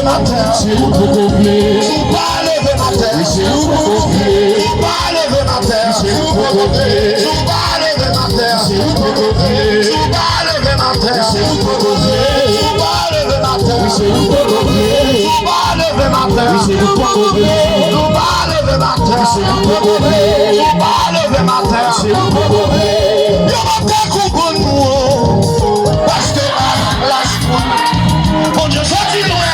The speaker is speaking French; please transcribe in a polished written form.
lever ma terre. C'est où pour combler. Tout pas lever ma terre. C'est où pour combler. Tout pas lever ma terre. C'est où pour combler. Tout pas lever ma terre. C'est où pour combler. Tout pas lever ma terre. C'est où pour combler. Tout pas lever ma terre. C'est où pour combler. Tout pas lever ma terre. C'est où pour combler. Tout pas lever ma terre. C'est où pour combler. Tout pas lever ma terre. C'est où pour combler. Yo m'a fait comprendre nous. Parce que lâche-moi. Mon Dieu, sorti loin.